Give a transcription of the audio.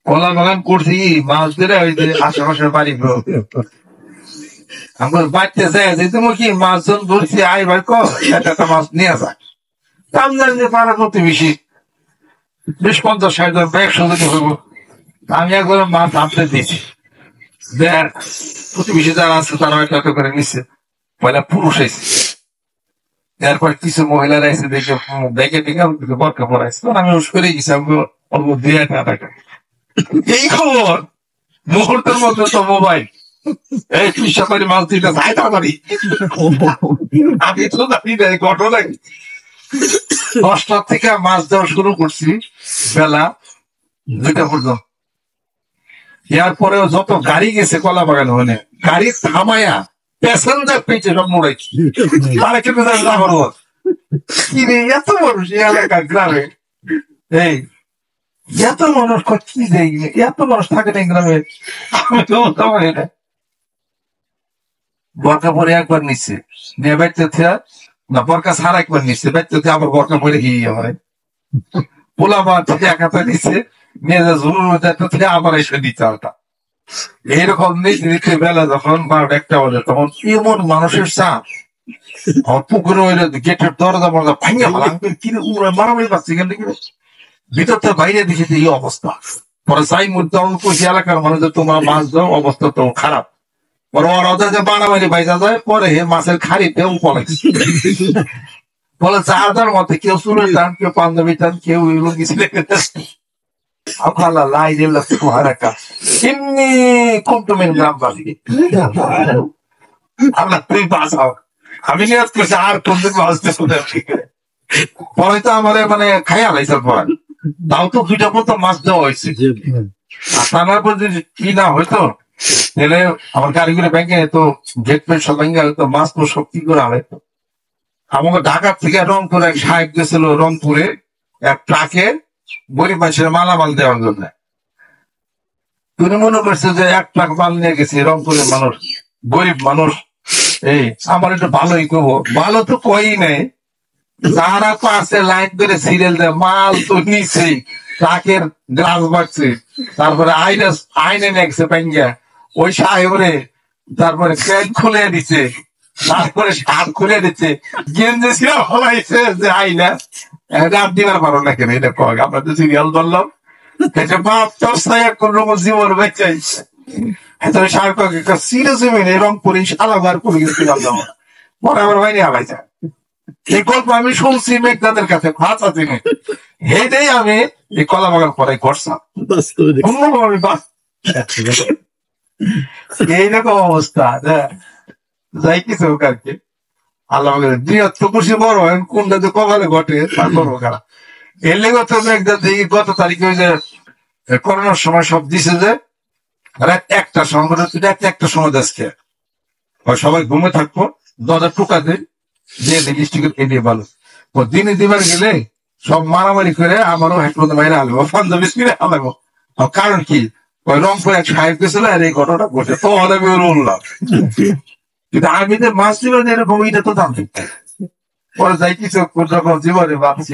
কলা বাগান করছি মাছ ধরে ওই যে আশেপাশের বাড়ি আমার বাড়তে যায় যে তুমি কি মাছ জন ধরছি আই ভাই একটা মাছ নিয়ে যায় দাম জানি পাড়া প্রতিবেশী 20-50-60 জন 100 জন হইব। আমি একবার মাছ আনতে দিয়েছি দেখ প্রতিবেশী যারা আছে তারা একটা করে নিচ্ছে পয়লা পুরুষ এসে এরপর কিছু মহিলারা এসে দেখে দেখে দেখে বরকা পড়াইছে আমি উস করে গেছি আমি অল্প 2 টাকা এই খবর মুহূর্তের মধ্যে তো মোবাইল এই পিসা পারি মাছ দিতে যাই তাড়াতাড়ি আমি তো জানি না ঘটনা 10টার থেকে মাছ দেওয়া শুরু করছি বেলা 2টা পর্যন্ত। এরপরেও যত গাড়ি গেছে কলা বাগান হনে গাড়ি থামায়া প্যাসেঞ্জার পেয়েছে সব মোড়াইছি তারা কিন্তু কি রে এত মানুষ এই এলাকার গ্রামে এই এত মানুষ কি দেয় এত মানুষ থাকে না গ্রামে আমি তো পারি না। বরকা পরে একবার নিচ্ছে নিয়ে বাড়িতে না বরকা ছাড়া একবার নিচ্ছে বাড়িতে আবার বরকা পরে গিয়ে আমার পোলা বার থেকে একাতে নিচ্ছে নিয়ে যা জরুর থেকে আবার এসে দিতে ওটা এইরকম নিতে বেলা যখন 12টা বাজে তখন এমন মানুষের চাপ আমার পুকুরে হইলে গেটের দরজা মরজা ভাঙে ভালো কিনে উড়ে মারামারি পাচ্ছি এখান থেকে ভিতর থেকে বাইরে দিয়েছে এই অবস্থা। পরে যাই মধ্যে কইছি এলাকার মানুষদের তোমরা মাছ দাও অবস্থা তো খারাপ পরে ওরা যে মারামারি বাইজা যায় পরে মাছের খাড়িতে পলাইছে বলে যার মতে কেউ চুলের টান কেউ পাঞ্জাবি টান কেউ লুঙ্গি ছিলে আপনারা লাই দিল হারাকা এমনি কমটমের গ্রামবাসী আমরা তুই বাঁচাও আমি নিয়াজ করছি আর কোনদিন বাঁচতে শুনে পরে তো আমার মানে খাইয়া লাইছে পর তাও তো 2টা মতো মাছ দেওয়া হয়েছে টানার পর যদি কি না হয়তো তাহলে আমার গাড়িগুলো ব্যাংকে তো গেট পেট সব ব্যাংকে হয়তো মাছ তো সব কি করে আলাইতো। আমাকে ঢাকা থেকে রংপুরে এক সাহেব গেছিল রংপুরে এক ট্রাকে গরিব মানুষের মালামাল দেওয়ার জন্য তুমি মনে করছে যে 1 ট্রাক মাল নিয়ে গেছে রংপুরের মানুষ গরিব মানুষ এই আমার একটু ভালোই করবো ভালো তো কই নেই যারা পাশে লাইন করে সিরিয়াল দেয় মাল তো নিচেই ট্রাকের গ্লাস বাড়ছে তারপরে আইনে নেগছে পেঙ্গা ওই সাহেবরে তারপরে প্যান্ট খুলে দিচ্ছে তারপরে শার্ট খুলে দিচ্ছে গেঞ্জি ছিল হলাইছে যে আইনা রাত দিবার পারো না কেন এটা কয় আমরা তো সিরিয়াল ধরলাম এটা বাপ চর্চায় কোন রকম জীবন বেঁচাইছে রংপুরে আলাবার করে গেছিলাম পরে আমার বাইরে আলাইছে এই গল্প আমি শুনছি মেঘনাদের কাছে ভাষা চিনি হেঁটেই আমি এই কলা বাগান পরে করছিলাম আমি এইরকম অবস্থা যাই কিছু আর কি আল্লাহ বৃহত্তর খুশি বড় কোনটা যে কপালে ঘটে তার বড় খারাপ এর লেগে তো মেঘনাথ দেখি গত তারিখে ওই যে করোনার সময় সব দিছে যে রাত 1টার সময় রাত 1টার সময় দেশকে সবাই ঘুমে থাকবো দরজা টুকা দেয় দিয়ে লিস্টিকে এড়িয়ে ভালো দিনে দিবার গেলে সব মারামারি করে আমারও হেঁটে বাইরে আনবো পাঞ্জাবি কিনে আনবো কারণ কি ওই রংপুর এক সাহেব গেছিল আর এই ঘটনাটা ঘটে তো আমি উঠলাম কিন্তু আমি যে মাছ দিবেন এরকম এটা তো জানতে পরে যাই কিছু জীবনে ভাবছি